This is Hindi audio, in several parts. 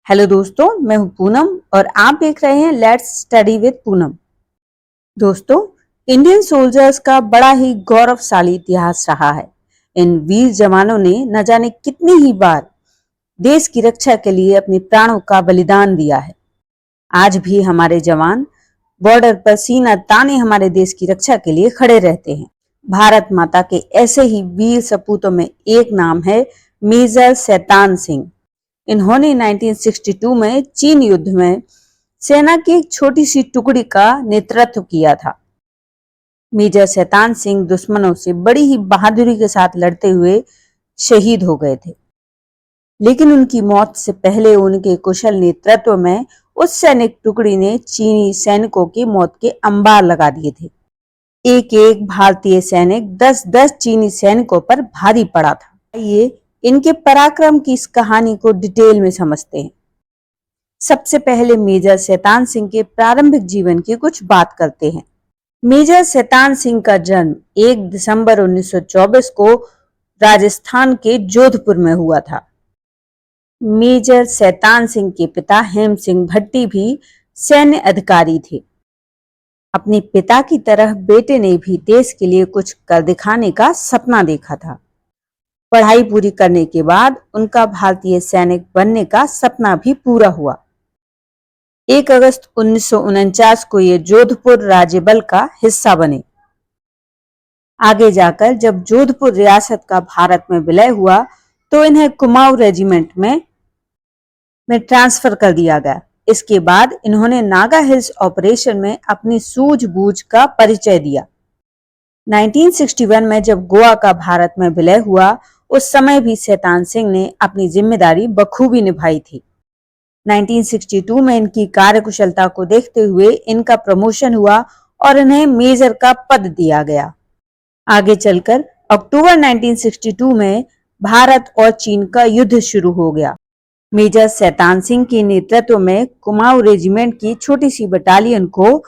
हेलो दोस्तों, मैं हूं पूनम और आप देख रहे हैं लेट्स स्टडी विद पूनम। दोस्तों, इंडियन सोल्जर्स का बड़ा ही गौरवशाली इतिहास रहा है। इन वीर जवानों ने न जाने कितनी ही बार देश की रक्षा के लिए अपने प्राणों का बलिदान दिया है। आज भी हमारे जवान बॉर्डर पर सीना ताने हमारे देश की रक्षा के लिए खड़े रहते हैं। भारत माता के ऐसे ही वीर सपूतों में एक नाम है मेजर शैतान सिंह। इन्होंने 1962 में चीन युद्ध में सेना की एक छोटी सी टुकड़ी का नेतृत्व किया था। मेजर शैतान सिंह दुश्मनों से बड़ी ही बहादुरी के साथ लड़ते हुए शहीद हो गए थे, लेकिन उनकी मौत से पहले उनके कुशल नेतृत्व में उस सैनिक टुकड़ी ने चीनी सैनिकों की मौत के अंबार लगा दिए थे। एक एक भारतीय सैनिक 10-10 चीनी सैनिकों पर भारी पड़ा था। आइए इनके पराक्रम की इस कहानी को डिटेल में समझते हैं। सबसे पहले मेजर शैतान सिंह के प्रारंभिक जीवन की कुछ बात करते हैं। मेजर शैतान सिंह का जन्म 1 दिसंबर 1924 को राजस्थान के जोधपुर में हुआ था। मेजर शैतान सिंह के पिता हेम सिंह भट्टी भी सैन्य अधिकारी थे। अपने पिता की तरह बेटे ने भी देश के लिए कुछ कर दिखाने का सपना देखा था। पढ़ाई पूरी करने के बाद उनका भारतीय सैनिक बनने का सपना भी पूरा हुआ। 1 अगस्त 1949 को ये जोधपुर राज्य बल का हिस्सा बने। आगे जाकर जब जोधपुर रियासत का भारत में विलय हुआ तो इन्हें कुमाऊं रेजिमेंट में ट्रांसफर कर दिया गया। इसके बाद इन्होंने नागा हिल्स ऑपरेशन में अपनी सूझबूझ का परिचय दिया। 1961 में जब गोवा का भारत में विलय हुआ, उस समय भी शैतान सिंह ने अपनी जिम्मेदारी बखूबी निभाई थी। 1962 में इनकी कार्यकुशलता को देखते हुए इनका प्रमोशन हुआ और इन्हें मेजर का पद दिया गया। आगे चलकर अक्टूबर 1962 में भारत और चीन का युद्ध शुरू हो गया। मेजर शैतान सिंह के नेतृत्व में कुमाऊं रेजिमेंट की छोटी सी बटालियन को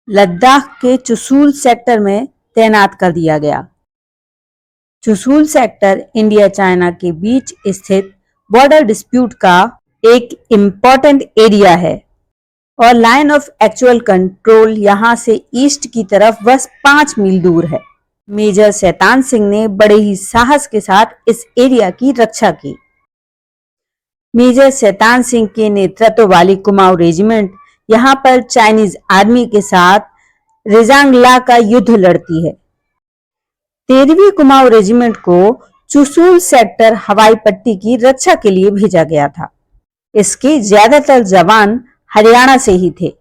लद्दाख के चुशूल सेक्टर में तैनात कर दिया गया। चुशूल सेक्टर इंडिया चाइना के बीच स्थित बॉर्डर डिस्प्यूट का एक इम्पोर्टेंट एरिया है और लाइन ऑफ एक्चुअल कंट्रोल यहां से ईस्ट की तरफ बस 5 मील दूर है। मेजर शैतान सिंह ने बड़े ही साहस के साथ इस एरिया की रक्षा की। मेजर शैतान सिंह के नेतृत्व वाली कुमाऊं रेजिमेंट यहां पर चाइनीज आर्मी के साथ रेजांगला का युद्ध लड़ती है। 13वीं कुमाऊं रेजिमेंट को चुशूल सेक्टर हवाई पट्टी की रक्षा के लिए भेजा गया था। इसके ज्यादातर जवान हरियाणा से ही थे,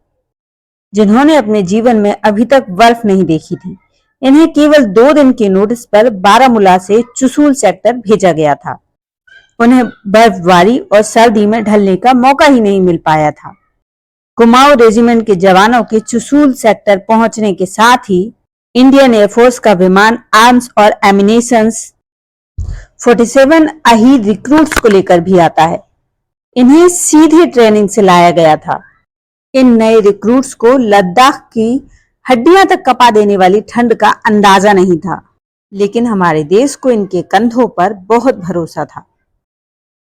जिन्होंने अपने जीवन में अभी तक बर्फ नहीं देखी थी। इन्हें केवल 2 दिन के नोटिस पर बारामूला से चुशूल सेक्टर भेजा गया था। उन्हें बर्फबारी और सर्दी में ढलने का मौका ही नहीं मिल पाया था। कुमाऊं रेजिमेंट के जवानों के चुशूल सेक्टर पहुंचने के साथ ही इंडियन एयरफोर्स का विमान आर्म्स और एमिनेशंस 47 अहीर रिक्रूट्स को लेकर भी आता है। इन्हें सीधी ट्रेनिंग से लाया गया था। इन नए रिक्रूट्स को लद्दाख की हड्डियां तक कपा देने वाली ठंड का अंदाजा नहीं था, लेकिन हमारे देश को इनके कंधों पर बहुत भरोसा था।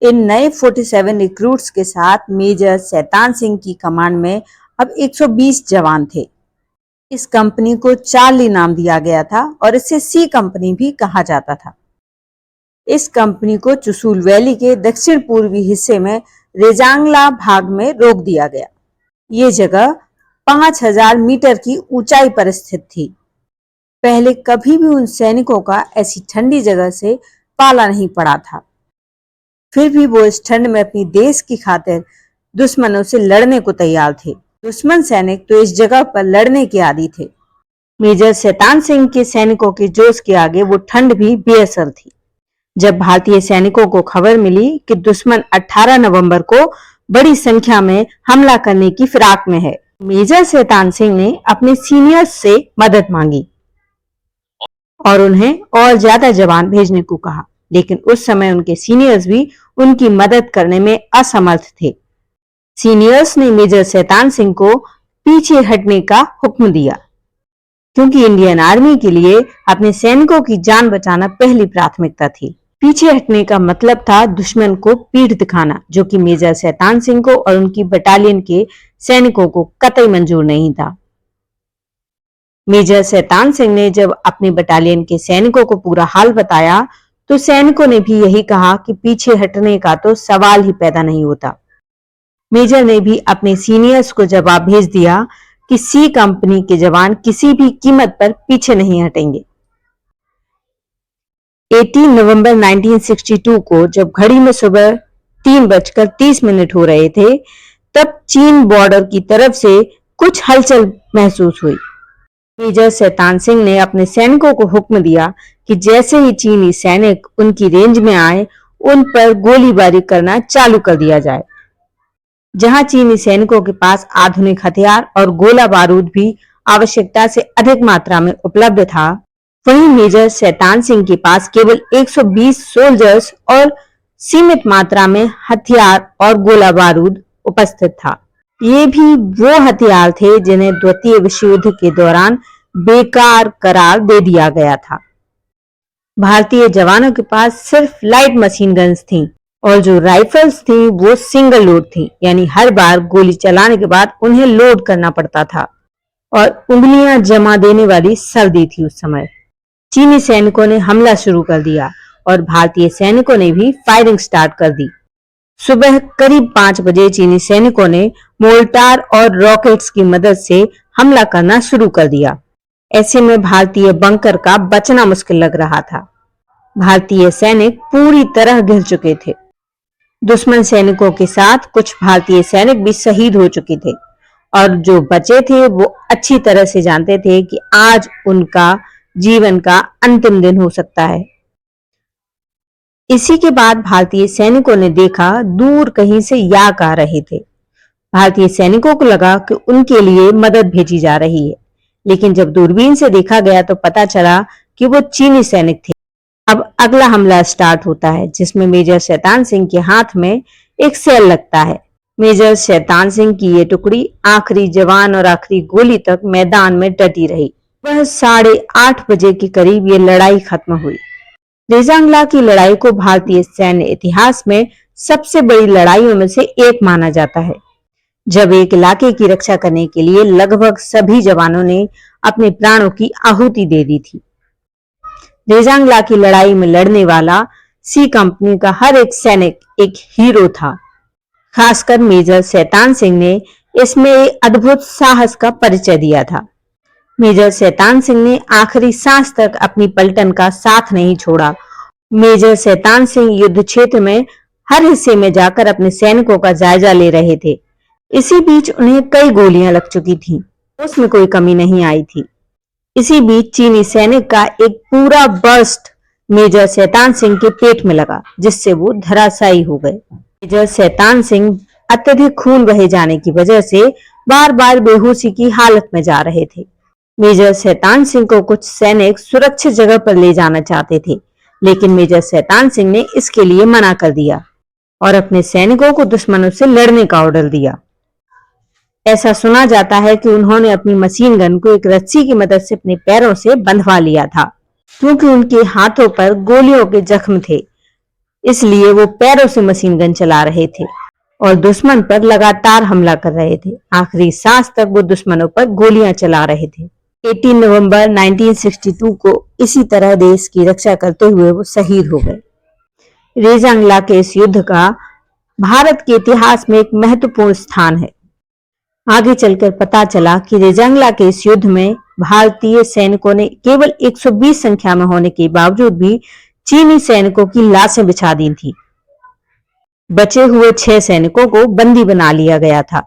इन नए 47 रिक्रूट्स के साथ मेजर शैतान सिंह की कमांड में अब 120 जवान थे। इस कंपनी को चार्ली नाम दिया गया था और इसे सी कंपनी भी कहा जाता था। इस कंपनी को चुशूल वैली के दक्षिण पूर्वी हिस्से में रेजांगला भाग में रोक दिया गया। ये जगह 5000 मीटर की ऊंचाई पर स्थित थी। पहले कभी भी उन सैनिकों का ऐसी ठंडी जगह से पाला नहीं पड़ा था। फिर भी वो इस ठंड में अपनी देश की खातिर दुश्मनों से लड़ने को तैयार थे। दुश्मन सैनिक तो इस जगह पर लड़ने के आदी थे। मेजर शैतान सिंह के सैनिकों के जोश के आगे वो ठंड भी बेअसर थी। जब भारतीय सैनिकों को खबर मिली कि दुश्मन 18 नवंबर को बड़ी संख्या में हमला करने की फिराक में है, मेजर शैतान सिंह ने अपने सीनियर्स से मदद मांगी और उन्हें और ज्यादा जवान भेजने को कहा, लेकिन उस समय उनके सीनियर्स भी उनकी मदद करने में असमर्थ थे। सीनियर्स ने मेजर शैतान सिंह को पीछे हटने का हुक्म दिया, क्योंकि इंडियन आर्मी के लिए अपने सैनिकों की जान बचाना पहली प्राथमिकता थी। पीछे हटने का मतलब था दुश्मन को पीठ दिखाना, जो कि मेजर शैतान सिंह को और उनकी बटालियन के सैनिकों को कतई मंजूर नहीं था। मेजर शैतान सिंह ने जब अपनी बटालियन के सैनिकों को पूरा हाल बताया तो सैनिकों ने भी यही कहा कि पीछे हटने का तो सवाल ही पैदा नहीं होता। मेजर ने भी अपने सीनियर्स को जवाब भेज दिया कि सी कंपनी के जवान किसी भी कीमत पर पीछे नहीं हटेंगे। 18 नवंबर 1962 को जब घड़ी में सुबह 3:30 हो रहे थे, तब चीन बॉर्डर की तरफ से कुछ हलचल महसूस हुई। मेजर शैतान सिंह ने अपने सैनिकों को हुक्म दिया कि जैसे ही चीनी सैनिक उनकी रेंज में आए, उन पर गोलीबारी करना चालू कर दिया जाए। जहां चीनी सैनिकों के पास आधुनिक हथियार और गोला बारूद भी आवश्यकता से अधिक मात्रा में उपलब्ध था, वहीं मेजर शैतान सिंह के पास केवल 120 सोल्जर्स और सीमित मात्रा में हथियार और गोला बारूद उपस्थित था। ये भी वो हथियार थे जिन्हें द्वितीय विश्व युद्ध के दौरान बेकार करार दे दिया गया था। भारतीय जवानों के पास सिर्फ लाइट मशीन गन्स थीं और जो राइफल्स थीं वो सिंगल लोड थीं, यानी हर बार गोली चलाने के बाद उन्हें लोड करना पड़ता था और उंगलियां जमा देने वाली सर्दी थी उस समय। चीनी सैनिकों ने हमला शुरू कर दिया और भारतीय सैनिकों ने भी फायरिंग स्टार्ट कर दी। सुबह करीब 5 बजे चीनी सैनिकों ने मोर्टार और रॉकेट्स की मदद से हमला करना शुरू कर दिया। ऐसे में भारतीय बंकर का बचना मुश्किल लग रहा था। भारतीय सैनिक पूरी तरह घिर चुके थे। दुश्मन सैनिकों के साथ कुछ भारतीय सैनिक भी शहीद हो चुके थे और जो बचे थे वो अच्छी तरह से जानते थे कि आज उनका जीवन का अंतिम दिन हो सकता है। इसी के बाद भारतीय सैनिकों ने देखा दूर कहीं से याक आ रहे थे। भारतीय सैनिकों को लगा कि उनके लिए मदद भेजी जा रही है, लेकिन जब दूरबीन से देखा गया तो पता चला कि वो चीनी सैनिक थे। अब अगला हमला स्टार्ट होता है, जिसमें मेजर शैतान सिंह के हाथ में एक सेल लगता है। मेजर शैतान सिंह की ये टुकड़ी आखिरी जवान और आखिरी गोली तक मैदान में डटी रही। वह 8:30 बजे के करीब ये लड़ाई खत्म हुई। रेजांगला की लड़ाई को भारतीय सैन्य इतिहास में सबसे बड़ी लड़ाइयों में से एक माना जाता है, जब एक इलाके की रक्षा करने के लिए लगभग सभी जवानों ने अपने प्राणों की आहुति दे दी थी। रेजांगला की लड़ाई में लड़ने वाला सी कंपनी का हर एक सैनिक एक हीरो था। खासकर मेजर शैतान सिंह ने इसमें एक अद्भुत साहस का परिचय दिया था। मेजर शैतान सिंह ने आखिरी सांस तक अपनी पलटन का साथ नहीं छोड़ा। मेजर शैतान सिंह युद्ध क्षेत्र में हर हिस्से में जाकर अपने सैनिकों का जायजा ले रहे थे। इसी बीच उन्हें कई गोलियां लग चुकी थीं, उसमें कोई कमी नहीं आई थी। इसी बीच चीनी सैनिक का एक पूरा बर्स्ट मेजर शैतान सिंह के पेट में लगा, जिससे वो धराशायी हो गए। मेजर शैतान सिंह अत्यधिक खून बहे जाने की वजह से बार बार बेहोशी की हालत में जा रहे थे। मेजर शैतान सिंह को कुछ सैनिक सुरक्षित जगह पर ले जाना चाहते थे, लेकिन मेजर शैतान सिंह ने इसके लिए मना कर दिया और अपने सैनिकों को दुश्मनों से लड़ने का ऑर्डर दिया। ऐसा सुना जाता है कि उन्होंने अपनी मशीन गन को एक रस्सी की मदद से अपने पैरों से बंधवा लिया था, क्योंकि उनके हाथों पर गोलियों के जख्म थे, इसलिए वो पैरों से मशीन गन चला रहे थे और दुश्मन पर लगातार हमला कर रहे थे। आखिरी सांस तक वो दुश्मनों पर गोलियां चला रहे थे। 18 नवंबर 1962 को इसी तरह देश की रक्षा करते हुए वो शहीद हो गए। रेजांगला के इस युद्ध का भारत के इतिहास में एक महत्वपूर्ण स्थान है। आगे चलकर पता चला कि रेजांगला के इस युद्ध में भारतीय सैनिकों ने केवल 120 संख्या में होने के बावजूद भी चीनी सैनिकों की लाशें बिछा दी थी। बचे हुए 6 सैनिकों को बंदी बना लिया गया था।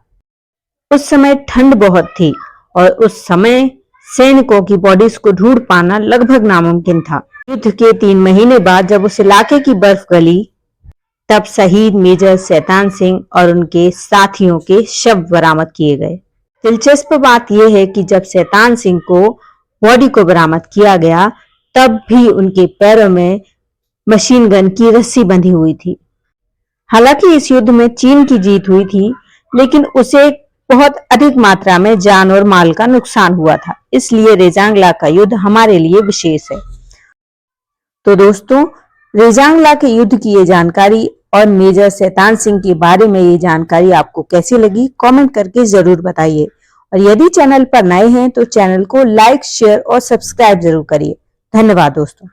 उस समय ठंड बहुत थी और उस समय सैनिकों की बॉडीज को ढूंढ पाना लगभग नामुमकिन था। युद्ध के 3 महीने बाद जब उस इलाके की बर्फ गली, तब शहीद मेजर शैतान सिंह और उनके साथियों के शव बरामद किए गए। दिलचस्प बात यह है कि जब शैतान सिंह को बॉडी को बरामद किया गया, तब भी उनके पैरों में मशीन गन की रस्सी बंधी हुई थी। हालांकि इस युद्ध में चीन की जीत हुई थी, लेकिन उसे बहुत अधिक मात्रा में जान और माल का नुकसान हुआ था, इसलिए रेजांगला का युद्ध हमारे लिए विशेष है। तो दोस्तों, रेजांगला के युद्ध की ये जानकारी और मेजर शैतान सिंह के बारे में ये जानकारी आपको कैसी लगी, कमेंट करके जरूर बताइए। और यदि चैनल पर नए हैं तो चैनल को लाइक, शेयर और सब्सक्राइब जरूर करिए। धन्यवाद दोस्तों।